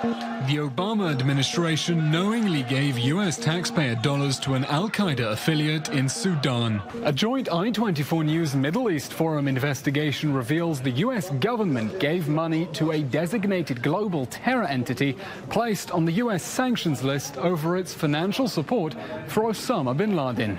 The Obama administration knowingly gave U.S. taxpayer dollars to an Al-Qaeda affiliate in Sudan. A joint I-24 News Middle East Forum investigation reveals the U.S. government gave money to a designated global terror entity placed on the U.S. sanctions list over its financial support for Osama bin Laden.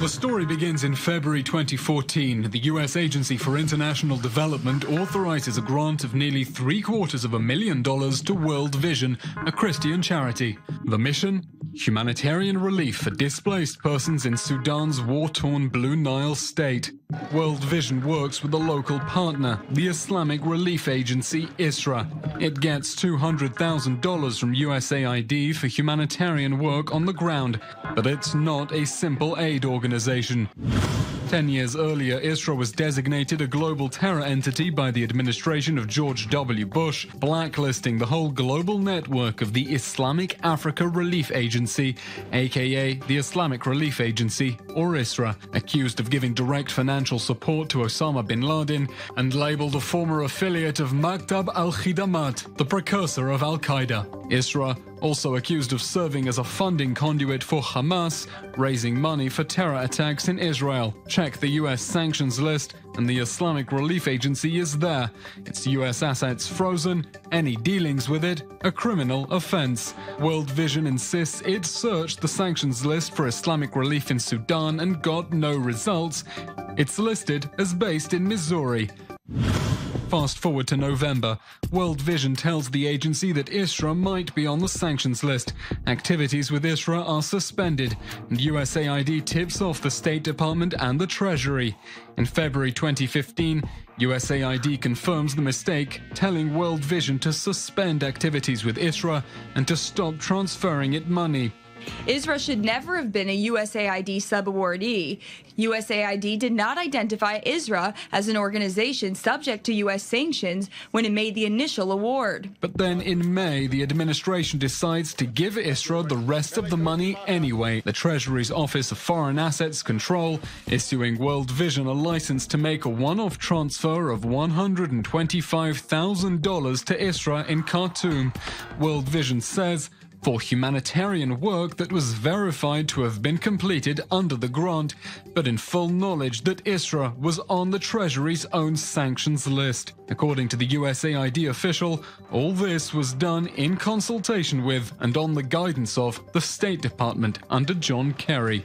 The story begins in February 2014. The U.S. Agency for International Development authorizes a grant of nearly $750,000 to World Vision, a Christian charity. The mission? Humanitarian relief for displaced persons in Sudan's war-torn Blue Nile state. World Vision works with a local partner, the Islamic relief agency ISRA. It gets $200,000 from USAID for humanitarian work on the ground, but it's not a simple aid organization. 10 years earlier, ISRA was designated a global terror entity by the administration of George W. Bush, blacklisting the whole global network of the Islamic Africa Relief Agency, aka the Islamic Relief Agency, or ISRA, accused of giving direct financial support to Osama bin Laden and labeled a former affiliate of Maktab al-Khidamat, the precursor of Al-Qaeda. ISRA, also accused of serving as a funding conduit for Hamas, raising money for terror attacks in Israel. Check the US sanctions list and the Islamic Relief Agency is there. Its US assets frozen, any dealings with it a criminal offense. World Vision insists it searched the sanctions list for Islamic relief in Sudan and got no results. It's listed as based in Missouri. Fast forward to November. World Vision tells the agency that ISRA might be on the sanctions list. Activities with ISRA are suspended, and USAID tips off the State Department and the Treasury. In February 2015, USAID confirms the mistake, telling World Vision to suspend activities with ISRA and to stop transferring it money. ISRA should never have been a USAID subawardee. USAID did not identify ISRA as an organization subject to U.S. sanctions when it made the initial award. But then in May, the administration decides to give ISRA the rest of the money anyway. The Treasury's Office of Foreign Assets Control issuing World Vision a license to make a one-off transfer of $125,000 to ISRA in Khartoum. World Vision says, for humanitarian work that was verified to have been completed under the grant, but in full knowledge that ISRA was on the Treasury's own sanctions list. According to the USAID official, all this was done in consultation with and on the guidance of the State Department under John Kerry.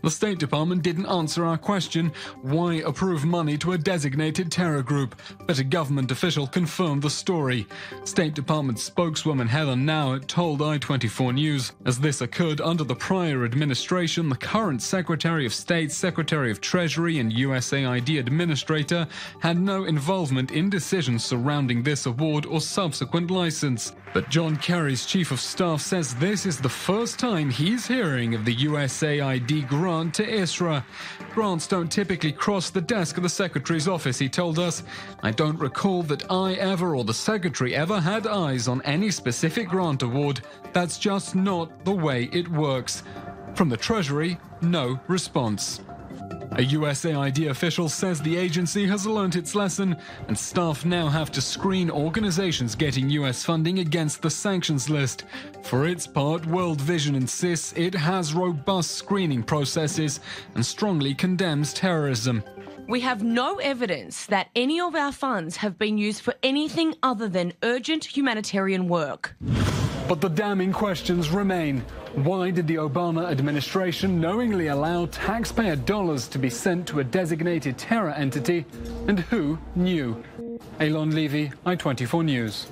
The State Department didn't answer our question, why approve money to a designated terror group, but a government official confirmed the story. State Department spokeswoman Heather Nauert told I-24 News, as this occurred under the prior administration, the current Secretary of State, Secretary of Treasury and USAID administrator had no involvement in decisions surrounding this award or subsequent license. But John Kerry's chief of staff says this is the first time he's hearing of the USAID grant to ISRA. Grants don't typically cross the desk of the Secretary's office, he told us. I don't recall that I ever or the Secretary ever had eyes on any specific grant award. That's just not the way it works. From the Treasury, no response. A USAID official says the agency has learnt its lesson and staff now have to screen organizations getting US funding against the sanctions list. For its part, World Vision insists it has robust screening processes and strongly condemns terrorism. We have no evidence that any of our funds have been used for anything other than urgent humanitarian work. But the damning questions remain. Why did the Obama administration knowingly allow taxpayer dollars to be sent to a designated terror entity, and who knew? Alon Levy, I-24 News.